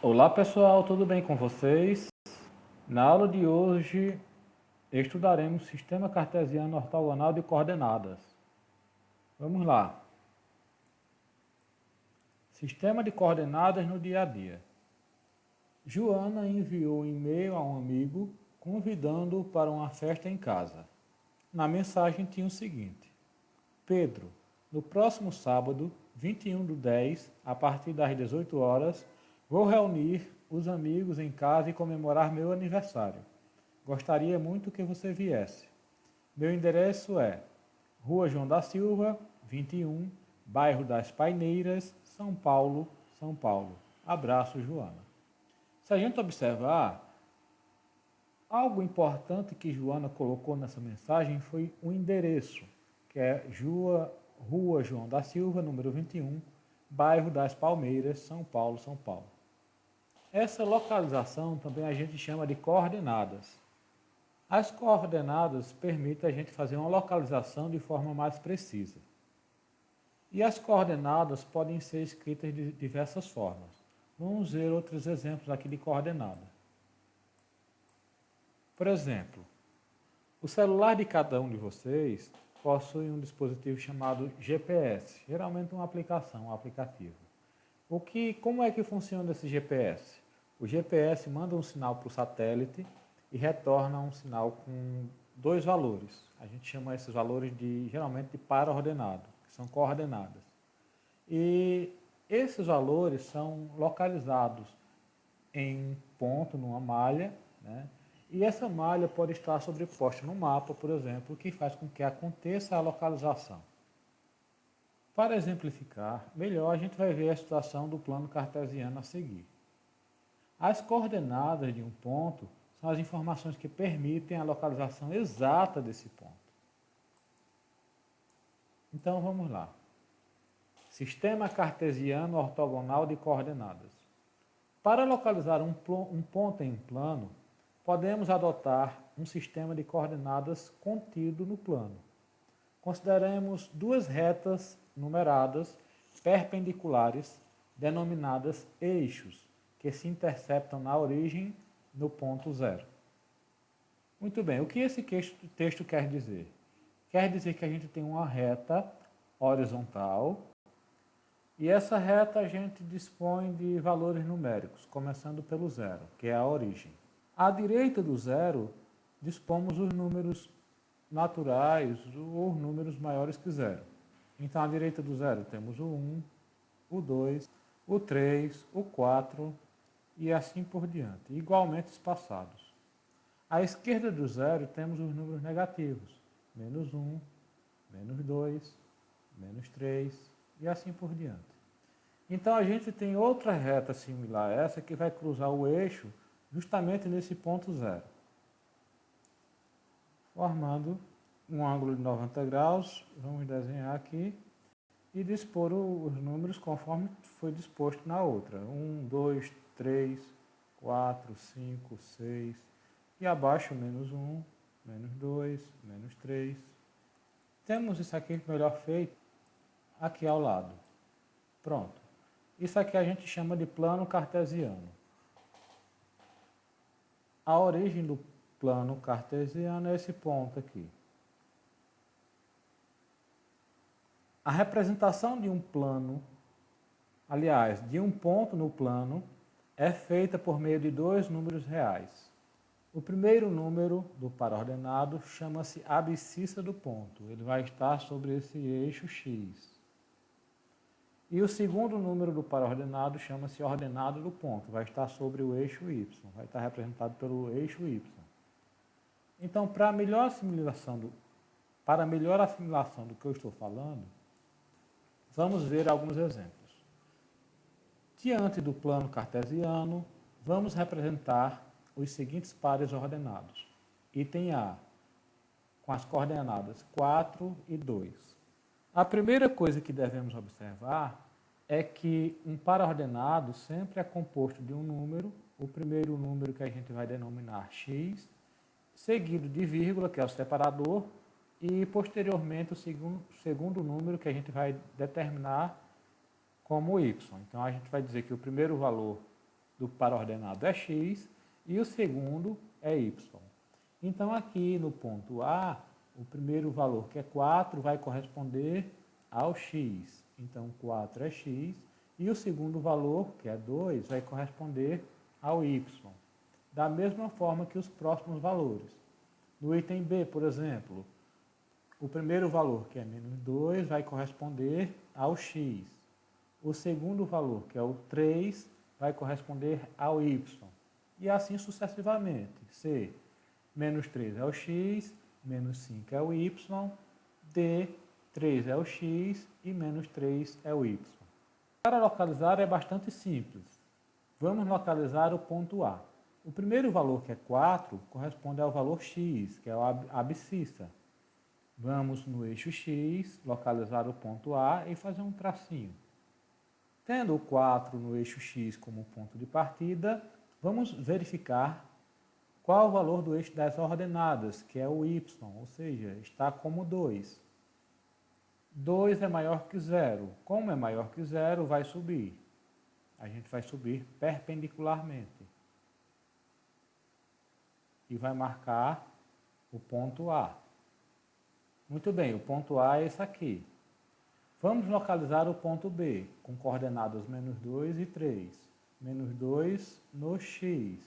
Olá pessoal, tudo bem com vocês? Na aula de hoje estudaremos sistema cartesiano ortogonal de coordenadas. Vamos lá. Sistema de coordenadas no dia a dia. Joana enviou um e-mail a um amigo convidando-o para uma festa em casa. Na mensagem tinha o seguinte: Pedro, no próximo sábado, 21/10, a partir das 18 horas, vou reunir os amigos em casa e comemorar meu aniversário. Gostaria muito que você viesse. Meu endereço é Rua João da Silva, 21, bairro das Paineiras, São Paulo, São Paulo. Abraço, Joana. Se a gente observar, algo importante que Joana colocou nessa mensagem foi o endereço, que é Rua João da Silva, número 21, bairro das Palmeiras, São Paulo, São Paulo. Essa localização também a gente chama de coordenadas. As coordenadas permitem a gente fazer uma localização de forma mais precisa. E as coordenadas podem ser escritas de diversas formas. Vamos ver outros exemplos aqui de coordenada. Por exemplo, o celular de cada um de vocês possui um dispositivo chamado GPS, geralmente uma aplicação, um aplicativo. Como é que funciona esse GPS? O GPS manda um sinal para o satélite e retorna um sinal com dois valores. A gente chama esses valores geralmente de para-ordenado, que são coordenadas. E esses valores são localizados em um ponto, numa malha, né? E essa malha pode estar sobreposta no mapa, por exemplo, que faz com que aconteça a localização. Para exemplificar melhor, a gente vai ver a situação do plano cartesiano a seguir. As coordenadas de um ponto são as informações que permitem a localização exata desse ponto. Então vamos lá. Sistema cartesiano ortogonal de coordenadas. Para localizar um ponto em um plano, podemos adotar um sistema de coordenadas contido no plano. Consideremos duas retas numeradas perpendiculares denominadas eixos, que se interceptam na origem no ponto zero. Muito bem, o que esse texto quer dizer? Quer dizer que a gente tem uma reta horizontal e essa reta a gente dispõe de valores numéricos, começando pelo zero, que é a origem. À direita do zero, dispomos os números naturais ou números maiores que zero. Então, à direita do zero temos o 1, o 2, o 3, o 4 e assim por diante, igualmente espaçados. À esquerda do zero temos os números negativos, menos 1, menos 2, menos 3 e assim por diante. Então a gente tem outra reta similar a essa que vai cruzar o eixo justamente nesse ponto zero, formando um ângulo de 90 graus. Vamos desenhar aqui e dispor os números conforme foi disposto na outra. 1, 2, 3, 4, 5, 6 e abaixo menos 1, menos 2, menos 3. Temos isso aqui melhor feito aqui ao lado. Pronto. Isso aqui a gente chama de plano cartesiano. A origem do plano cartesiano é esse ponto aqui. A representação de um plano, aliás, de um ponto no plano, é feita por meio de dois números reais. O primeiro número do para-ordenado chama-se abscissa do ponto. Ele vai estar sobre esse eixo X. E o segundo número do para-ordenado chama-se ordenado do ponto. Vai estar sobre o eixo Y. Vai estar representado pelo eixo Y. Então, para melhor assimilação do que eu estou falando, vamos ver alguns exemplos. Diante do plano cartesiano, vamos representar os seguintes pares ordenados. Item A, com as coordenadas 4 e 2. A primeira coisa que devemos observar é que um par ordenado sempre é composto de um número, o primeiro número que a gente vai denominar x, seguido de vírgula, que é o separador, e posteriormente o segundo número que a gente vai determinar como y. Então a gente vai dizer que o primeiro valor para ordenado é x e o segundo é y. Então, aqui no ponto A, o primeiro valor, que é 4, vai corresponder ao x. Então, 4 é x. E o segundo valor, que é 2, vai corresponder ao y. Da mesma forma que os próximos valores. No item B, por exemplo, o primeiro valor, que é menos 2, vai corresponder ao x. O segundo valor, que é o 3, vai corresponder ao y. E assim sucessivamente. C, menos 3 é o x, menos 5 é o y, D, 3 é o x e menos 3 é o y. Para localizar é bastante simples. Vamos localizar o ponto A. O primeiro valor, que é 4, corresponde ao valor x, que é a abscissa. Vamos no eixo x, localizar o ponto A e fazer um tracinho. Tendo o 4 no eixo x como ponto de partida, vamos verificar qual o valor do eixo das ordenadas, que é o y, ou seja, está como 2. 2 é maior que 0. Como é maior que 0, vai subir. A gente vai subir perpendicularmente. E vai marcar o ponto A. Muito bem, o ponto A é esse aqui. Vamos localizar o ponto B, com coordenadas menos 2 e 3. Menos 2 no x.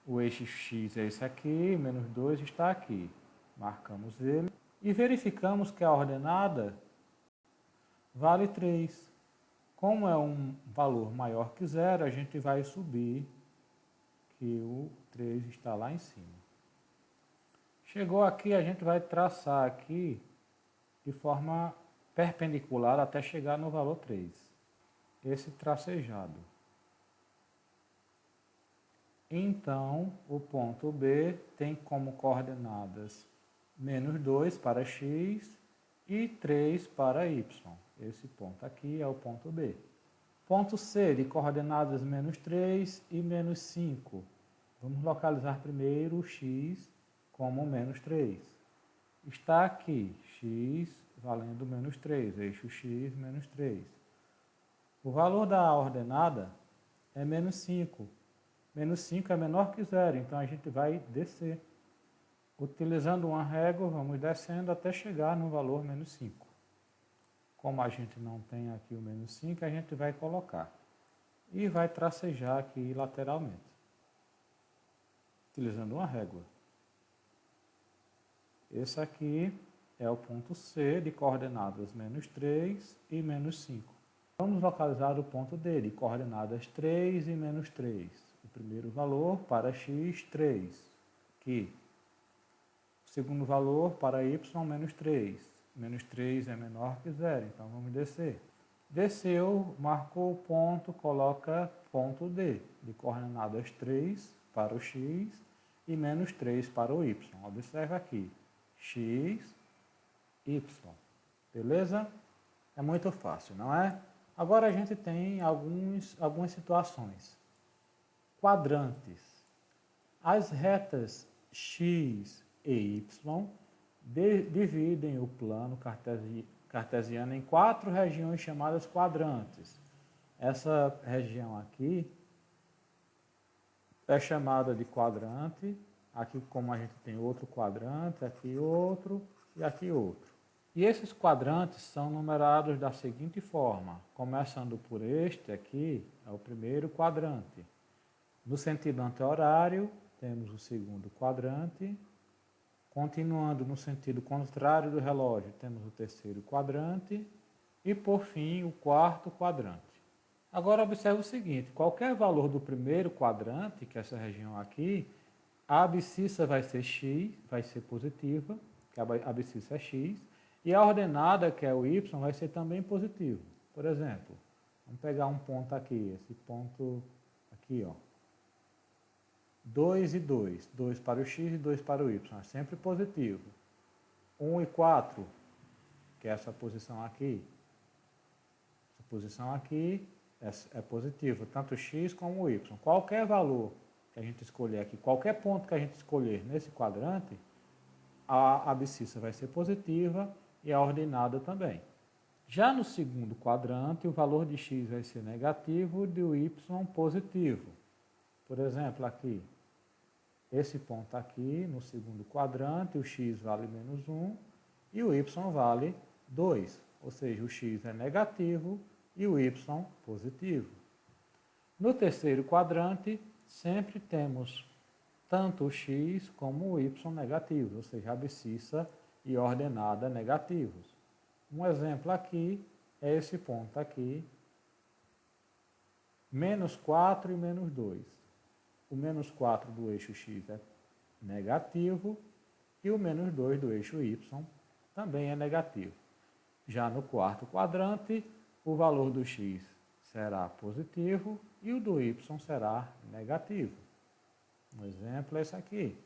O eixo x é esse aqui, menos 2 está aqui. Marcamos ele. E verificamos que a ordenada vale 3. Como é um valor maior que 0, a gente vai subir, que o 3 está lá em cima. Chegou aqui, a gente vai traçar aqui de forma perpendicular até chegar no valor 3. Esse tracejado. Então, o ponto B tem como coordenadas menos 2 para x e 3 para y. Esse ponto aqui é o ponto B. Ponto C, de coordenadas menos 3 e menos 5. Vamos localizar primeiro o x como menos 3. Está aqui, x valendo menos 3, eixo x menos 3. O valor da ordenada é menos 5. Menos 5 é menor que 0, então a gente vai descer. Utilizando uma régua, vamos descendo até chegar no valor menos 5. Como a gente não tem aqui o menos 5, a gente vai colocar. E vai tracejar aqui lateralmente. Utilizando uma régua. Esse aqui é o ponto C, de coordenadas menos 3 e menos 5. Vamos localizar o ponto D, de coordenadas 3 e menos 3. O primeiro valor para x, 3. Aqui. O segundo valor para y, menos 3. Menos 3 é menor que 0, então vamos descer. Desceu, marcou o ponto, coloca ponto D, de coordenadas 3 para o x e menos 3 para o y. Observe aqui, x, y. Beleza? É muito fácil, não é? Agora a gente tem algumas situações. Quadrantes. As retas x e y dividem o plano cartesiano em 4 regiões chamadas quadrantes. Essa região aqui é chamada de quadrante. Aqui, como a gente tem outro quadrante, aqui outro e aqui outro. E esses quadrantes são numerados da seguinte forma, começando por este aqui, é o primeiro quadrante. No sentido anti-horário, temos o segundo quadrante. Continuando no sentido contrário do relógio, temos o terceiro quadrante. E, por fim, o quarto quadrante. Agora, observe o seguinte, qualquer valor do primeiro quadrante, que é essa região aqui, a abscissa vai ser x, vai ser positiva, que a abscissa é x, e a ordenada, que é o y, vai ser também positivo. Por exemplo, vamos pegar um ponto aqui, esse ponto aqui, ó. 2 e 2, 2 para o x e 2 para o y, é sempre positivo. 1 e 4, que é essa posição aqui. Essa posição aqui é positiva, tanto o x como o y. Qualquer valor que a gente escolher aqui, qualquer ponto que a gente escolher nesse quadrante, a abscissa vai ser positiva e a ordenada também. Já no segundo quadrante, o valor de x vai ser negativo e do y positivo. Por exemplo, aqui, esse ponto aqui, no segundo quadrante, o x vale menos 1 e o y vale 2. Ou seja, o x é negativo e o y positivo. No terceiro quadrante, sempre temos tanto o x como o y negativos, ou seja, abscissa e ordenada negativos. Um exemplo aqui é esse ponto aqui, menos 4 e menos 2. O menos 4 do eixo x é negativo e o menos 2 do eixo y também é negativo. Já no quarto quadrante, o valor do x será positivo e o do y será negativo. Um exemplo é esse aqui,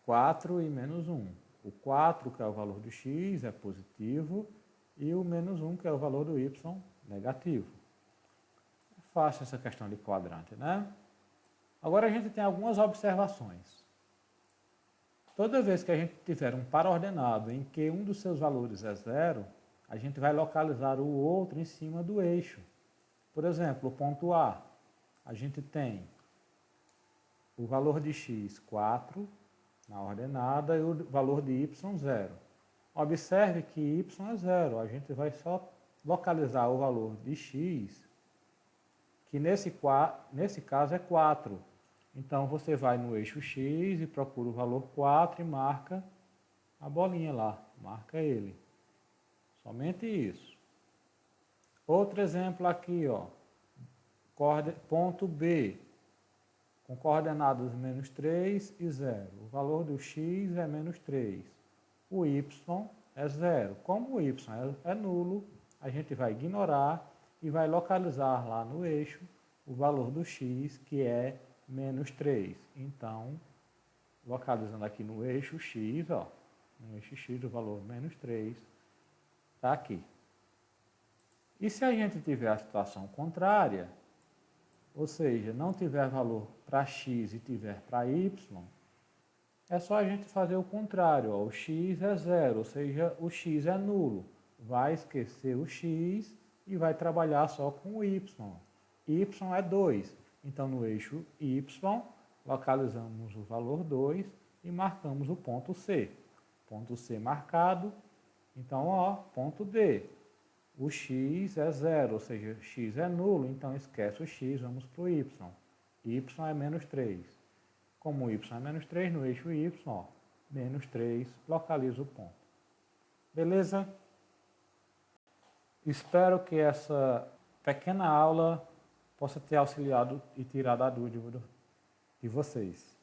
4 e menos 1. O 4, que é o valor do x, é positivo, e o menos 1, que é o valor do y, negativo. É fácil essa questão de quadrante, né? Agora a gente tem algumas observações. Toda vez que a gente tiver um par ordenado em que um dos seus valores é zero, a gente vai localizar o outro em cima do eixo. Por exemplo, o ponto A, a gente tem o valor de x, 4, na ordenada, e o valor de y, 0. Observe que y é 0. A gente vai só localizar o valor de x, que nesse caso é 4. Então, você vai no eixo x e procura o valor 4 e marca a bolinha lá. Marca ele. Somente isso. Outro exemplo aqui, ó. Ponto B, com coordenadas menos 3 e 0. O valor do x é menos 3. O y é 0. Como o y é nulo, a gente vai ignorar e vai localizar lá no eixo o valor do x, que é menos 3. Então, localizando aqui no eixo x, ó, no eixo x o valor menos 3 está aqui. E se a gente tiver a situação contrária, ou seja, não tiver valor para x e tiver para y, é só a gente fazer o contrário. Ó. O x é 0, ou seja, o x é nulo. Vai esquecer o x e vai trabalhar só com o y. Y é 2. Então, no eixo y, localizamos o valor 2 e marcamos o ponto C. Ponto C marcado. Então, ó, ponto D. O x é 0, ou seja, x é nulo, então esquece o x, vamos para o y. Y é menos 3. Como o y é menos 3, no eixo y, ó, menos 3, localiza o ponto. Beleza? Espero que essa pequena aula possa ter auxiliado e tirado a dúvida de vocês.